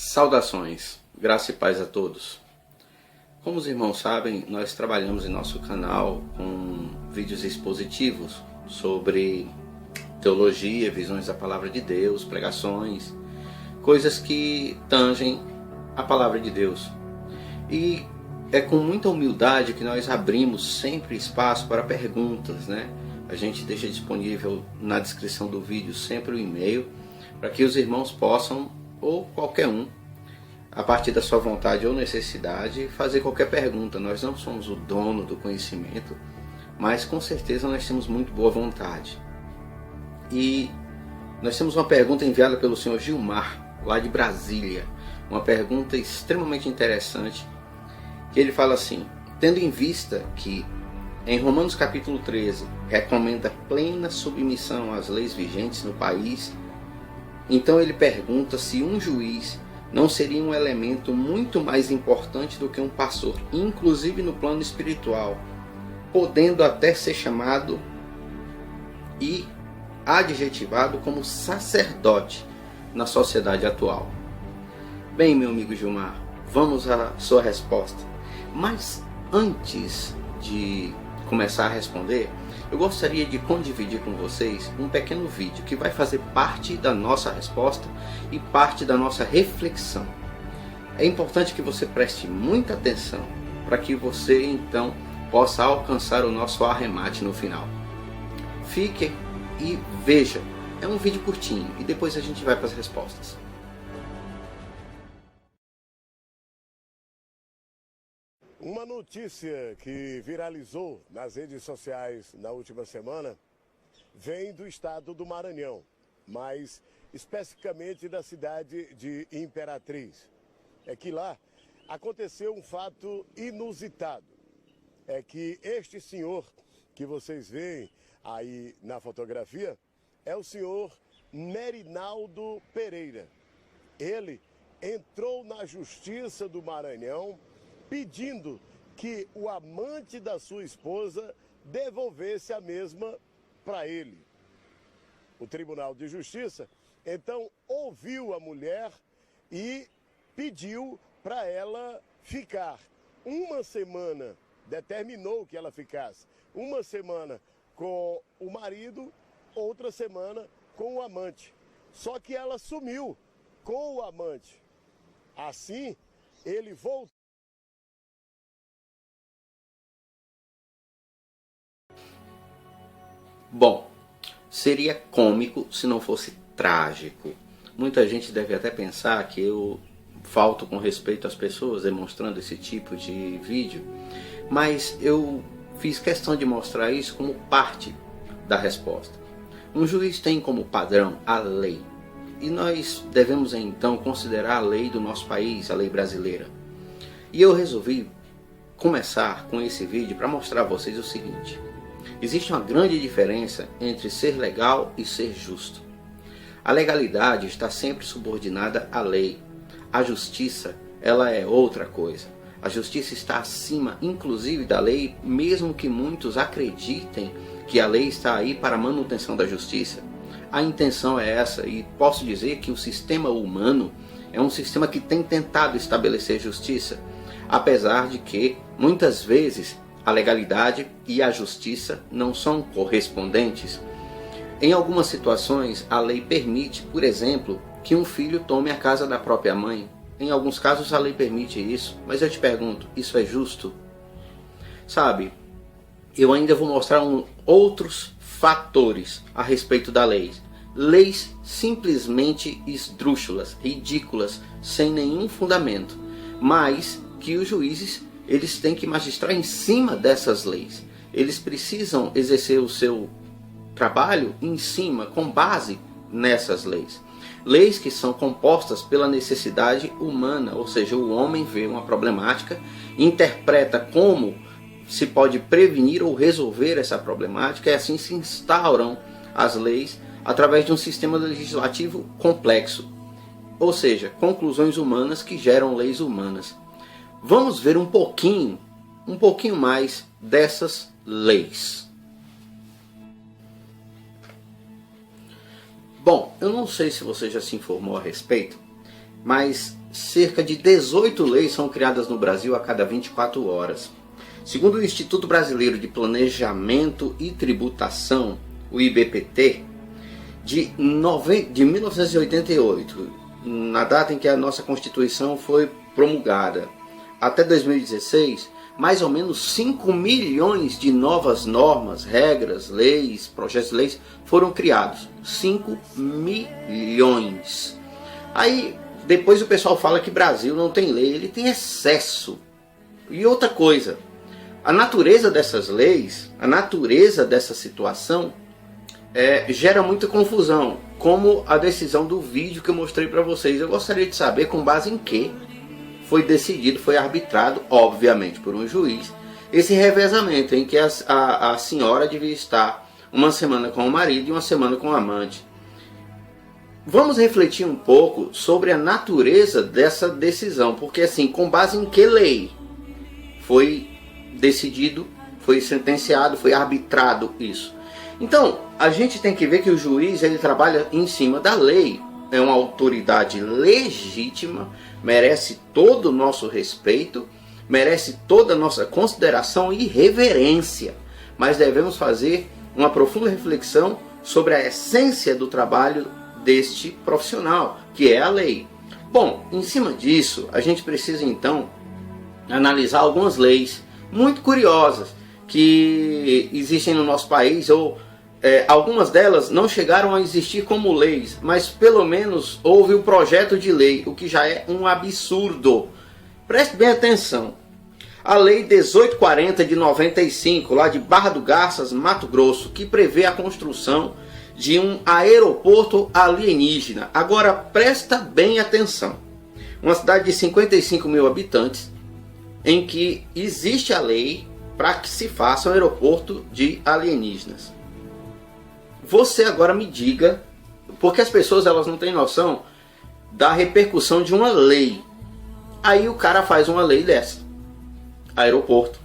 Saudações, graça e paz a todos. Como os irmãos sabem, nós trabalhamos em nosso canal com vídeos expositivos sobre teologia, visões da palavra de Deus, pregações, coisas que tangem a palavra de Deus. E é com muita humildade que nós abrimos sempre espaço para perguntas, né? A gente deixa disponível na descrição do vídeo sempre o e-mail para que os irmãos possam, ou qualquer um, a partir da sua vontade ou necessidade, fazer qualquer pergunta. Nós não somos o dono do conhecimento, mas com certeza nós temos muito boa vontade. E nós temos uma pergunta enviada pelo senhor Gilmar, lá de Brasília. Uma pergunta extremamente interessante, que ele fala assim: tendo em vista que em Romanos capítulo 13 recomenda plena submissão às leis vigentes no país, então ele pergunta se um juiz não seria um elemento muito mais importante do que um pastor, inclusive no plano espiritual, podendo até ser chamado e adjetivado como sacerdote na sociedade atual. Bem, meu amigo Gilmar, vamos à sua resposta. Mas antes de começar a responder, eu gostaria de condividir com vocês um pequeno vídeo que vai fazer parte da nossa resposta e parte da nossa reflexão. É importante que você preste muita atenção para que você então possa alcançar o nosso arremate no final. Fique e veja. É um vídeo curtinho e depois a gente vai para as respostas. Uma notícia que viralizou nas redes sociais na última semana vem do estado do Maranhão, mais especificamente da cidade de Imperatriz. É que lá aconteceu um fato inusitado. É que este senhor que vocês veem aí na fotografia é o senhor Merinaldo Pereira. Ele entrou na Justiça do Maranhão pedindo que o amante da sua esposa devolvesse a mesma para ele. O Tribunal de Justiça, então, ouviu a mulher e pediu para ela ficar uma semana, determinou que ela ficasse uma semana com o marido, outra semana com o amante. Só que ela sumiu com o amante. Assim, ele voltou. Bom, seria cômico se não fosse trágico. Muita gente deve até pensar que eu falto com respeito às pessoas demonstrando esse tipo de vídeo, mas eu fiz questão de mostrar isso como parte da resposta. Um juiz tem como padrão a lei, e nós devemos então considerar a lei do nosso país, a lei brasileira. E eu resolvi começar com esse vídeo para mostrar a vocês o seguinte: existe uma grande diferença entre ser legal e ser justo. A legalidade está sempre subordinada à lei. A justiça, ela é outra coisa. A justiça está acima, inclusive, da lei, mesmo que muitos acreditem que a lei está aí para a manutenção da justiça. A intenção é essa, e posso dizer que o sistema humano é um sistema que tem tentado estabelecer justiça, apesar de que, muitas vezes, a legalidade e a justiça não são correspondentes. Em algumas situações, a lei permite, por exemplo, que um filho tome a casa da própria mãe. Em alguns casos a lei permite isso, mas eu te pergunto, isso é justo? Sabe, eu ainda vou mostrar outros fatores a respeito da lei. Leis simplesmente esdrúxulas, ridículas, sem nenhum fundamento, mas que os juízes eles têm que magistrar em cima dessas leis. Eles precisam exercer o seu trabalho em cima, com base nessas leis. Leis que são compostas pela necessidade humana, ou seja, o homem vê uma problemática, interpreta como se pode prevenir ou resolver essa problemática, e assim se instauram as leis através de um sistema legislativo complexo. Ou seja, conclusões humanas que geram leis humanas. Vamos ver um pouquinho mais dessas leis. Bom, eu não sei se você já se informou a respeito, mas cerca de 18 leis são criadas no Brasil a cada 24 horas. Segundo o Instituto Brasileiro de Planejamento e Tributação, o IBPT, de 1988, na data em que a nossa Constituição foi promulgada, até 2016, mais ou menos 5 milhões de novas normas, regras, leis, projetos de leis foram criados. 5 milhões. Aí depois o pessoal fala que Brasil não tem lei, ele tem excesso. E outra coisa, a natureza dessas leis, a natureza dessa situação gera muita confusão, como a decisão do vídeo que eu mostrei para vocês. Eu gostaria de saber com base em que foi decidido, foi arbitrado, obviamente por um juiz, esse revezamento em que a senhora devia estar uma semana com o marido e uma semana com o amante. Vamos refletir um pouco sobre a natureza dessa decisão, porque assim, com base em que lei foi decidido, foi sentenciado, foi arbitrado isso? Então, a gente tem que ver que o juiz ele trabalha em cima da lei, é uma autoridade legítima, merece todo o nosso respeito, merece toda a nossa consideração e reverência, mas devemos fazer uma profunda reflexão sobre a essência do trabalho deste profissional, que é a lei. Bom, em cima disso, a gente precisa então analisar algumas leis muito curiosas que existem no nosso país, ou algumas delas não chegaram a existir como leis, mas pelo menos houve o projeto de lei, o que já é um absurdo. Preste bem atenção. A Lei 1840 de 95, lá de Barra do Garças, Mato Grosso, que prevê a construção de um aeroporto alienígena. Agora presta bem atenção. Uma cidade de 55 mil habitantes, em que existe a lei para que se faça um aeroporto de alienígenas. Você agora me diga, porque as pessoas elas não têm noção da repercussão de uma lei. Aí o cara faz uma lei dessa, aeroporto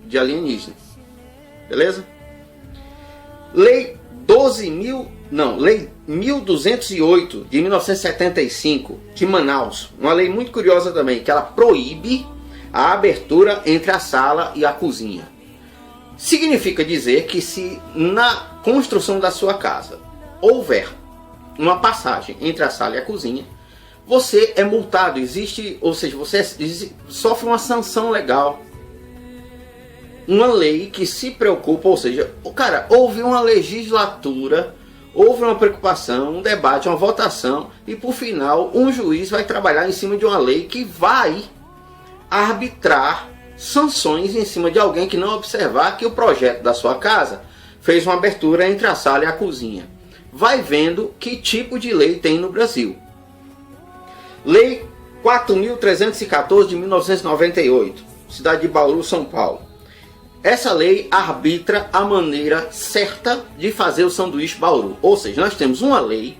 de alienígenas, beleza? Lei 12.208 de 1975 de Manaus, uma lei muito curiosa também, que ela proíbe a abertura entre a sala e a cozinha. Significa dizer que se na construção da sua casa houver uma passagem entre a sala e a cozinha, você é multado, ou seja, você sofre uma sanção legal. Uma lei que se preocupa, ou seja, houve uma legislatura, houve uma preocupação, um debate, uma votação, e por final um juiz vai trabalhar em cima de uma lei que vai arbitrar sanções em cima de alguém que não observar que o projeto da sua casa fez uma abertura entre a sala e a cozinha. Vai vendo que tipo de lei tem no Brasil. Lei 4.314 de 1998, cidade de Bauru, São Paulo. Essa lei arbitra a maneira certa de fazer o sanduíche Bauru. Ou seja, nós temos uma lei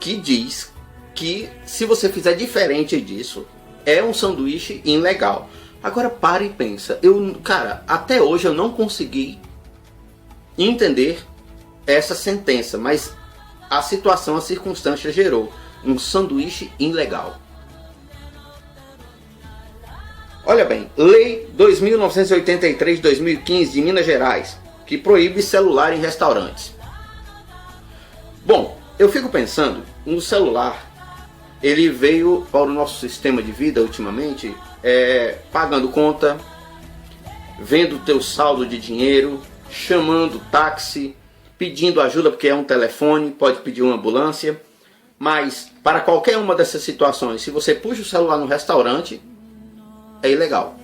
que diz que se você fizer diferente disso, é um sanduíche ilegal. Agora para e pensa. Até hoje eu não consegui entender essa sentença, mas a situação, a circunstância gerou um sanduíche ilegal. Olha bem, Lei 2.983 de 2015 de Minas Gerais, que proíbe celular em restaurantes. Bom, eu fico pensando, no celular, ele veio para o nosso sistema de vida ultimamente, pagando conta, vendo o teu saldo de dinheiro, chamando táxi, pedindo ajuda porque é um telefone, pode pedir uma ambulância. Mas para qualquer uma dessas situações, se você puxa o celular no restaurante, é ilegal.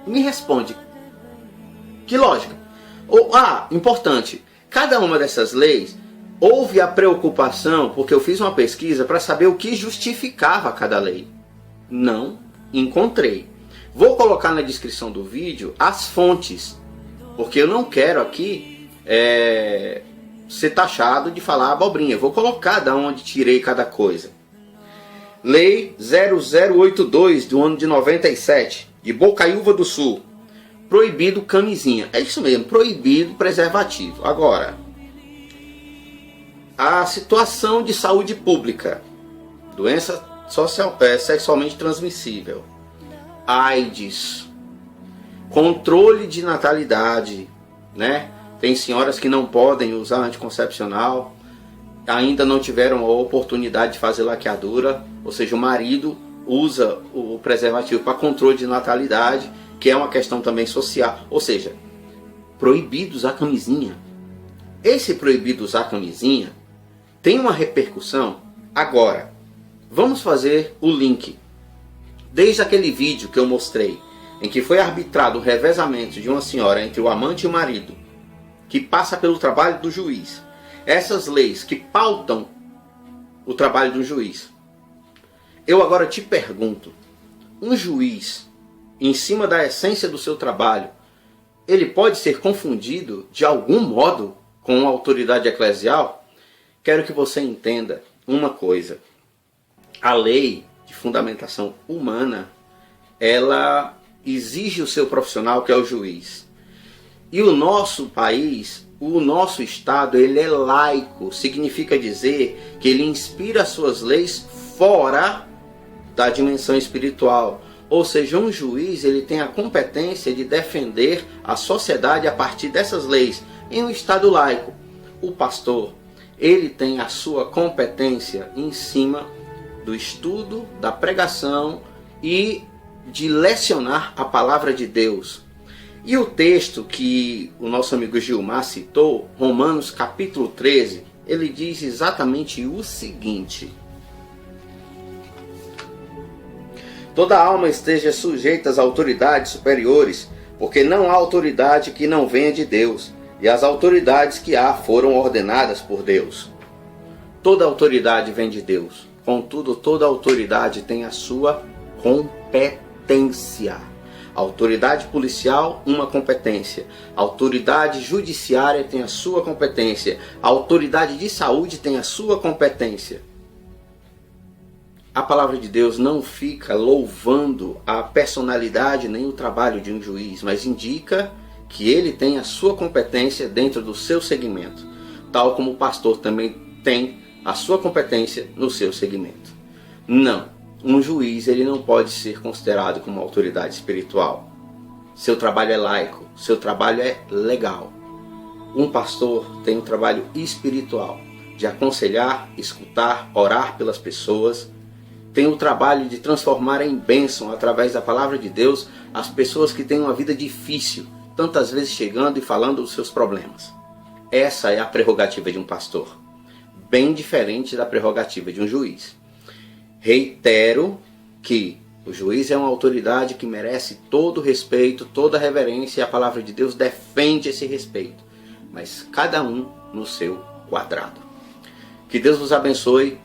Me responde, que lógica? Importante, cada uma dessas leis, houve a preocupação, porque eu fiz uma pesquisa para saber o que justificava cada lei. Não encontrei. Vou colocar na descrição do vídeo as fontes, porque eu não quero aqui ser taxado de falar abobrinha. Vou colocar de onde tirei cada coisa. Lei 0082 do ano de 97, de Bocaiúva do Sul. Proibido camisinha. É isso mesmo, proibido preservativo. Agora, a situação de saúde pública doença sexualmente transmissível, AIDS, controle de natalidade, né? Tem senhoras que não podem usar anticoncepcional, ainda não tiveram a oportunidade de fazer laqueadura, ou seja, o marido usa o preservativo para controle de natalidade, que é uma questão também social, ou seja, proibido usar camisinha. Esse proibido usar camisinha tem uma repercussão. Agora, vamos fazer o link. Desde aquele vídeo que eu mostrei, em que foi arbitrado o revezamento de uma senhora entre o amante e o marido, que passa pelo trabalho do juiz. Essas leis que pautam o trabalho do juiz. Eu agora te pergunto, um juiz, em cima da essência do seu trabalho, ele pode ser confundido de algum modo com a autoridade eclesial? Quero que você entenda uma coisa. A lei de fundamentação humana, ela exige o seu profissional, que é o juiz. E o nosso país, o nosso Estado, ele é laico. Significa dizer que ele inspira as suas leis fora da dimensão espiritual. Ou seja, um juiz, ele tem a competência de defender a sociedade a partir dessas leis. Em um Estado laico, o pastor, ele tem a sua competência em cima do estudo, da pregação e de lecionar a palavra de Deus. E o texto que o nosso amigo Gilmar citou, Romanos capítulo 13, ele diz exatamente o seguinte: toda alma esteja sujeita às autoridades superiores, porque não há autoridade que não venha de Deus, e as autoridades que há foram ordenadas por Deus. Toda autoridade vem de Deus, contudo toda autoridade tem a sua competência. A autoridade policial, uma competência. A autoridade judiciária tem a sua competência. A autoridade de saúde tem a sua competência. A palavra de Deus não fica louvando a personalidade nem o trabalho de um juiz, mas indica que ele tem a sua competência dentro do seu segmento, tal como o pastor também tem a sua competência no seu segmento. Não. Um juiz, ele não pode ser considerado como autoridade espiritual. Seu trabalho é laico, seu trabalho é legal. Um pastor tem um trabalho espiritual, de aconselhar, escutar, orar pelas pessoas. Tem o trabalho de transformar em bênção, através da palavra de Deus, as pessoas que têm uma vida difícil, tantas vezes chegando e falando dos seus problemas. Essa é a prerrogativa de um pastor, bem diferente da prerrogativa de um juiz. Reitero que o juiz é uma autoridade que merece todo o respeito, toda a reverência, e a palavra de Deus defende esse respeito, mas cada um no seu quadrado. Que Deus vos abençoe.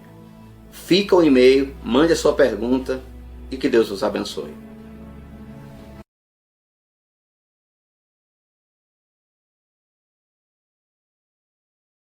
Fica o e-mail, mande a sua pergunta e que Deus vos abençoe.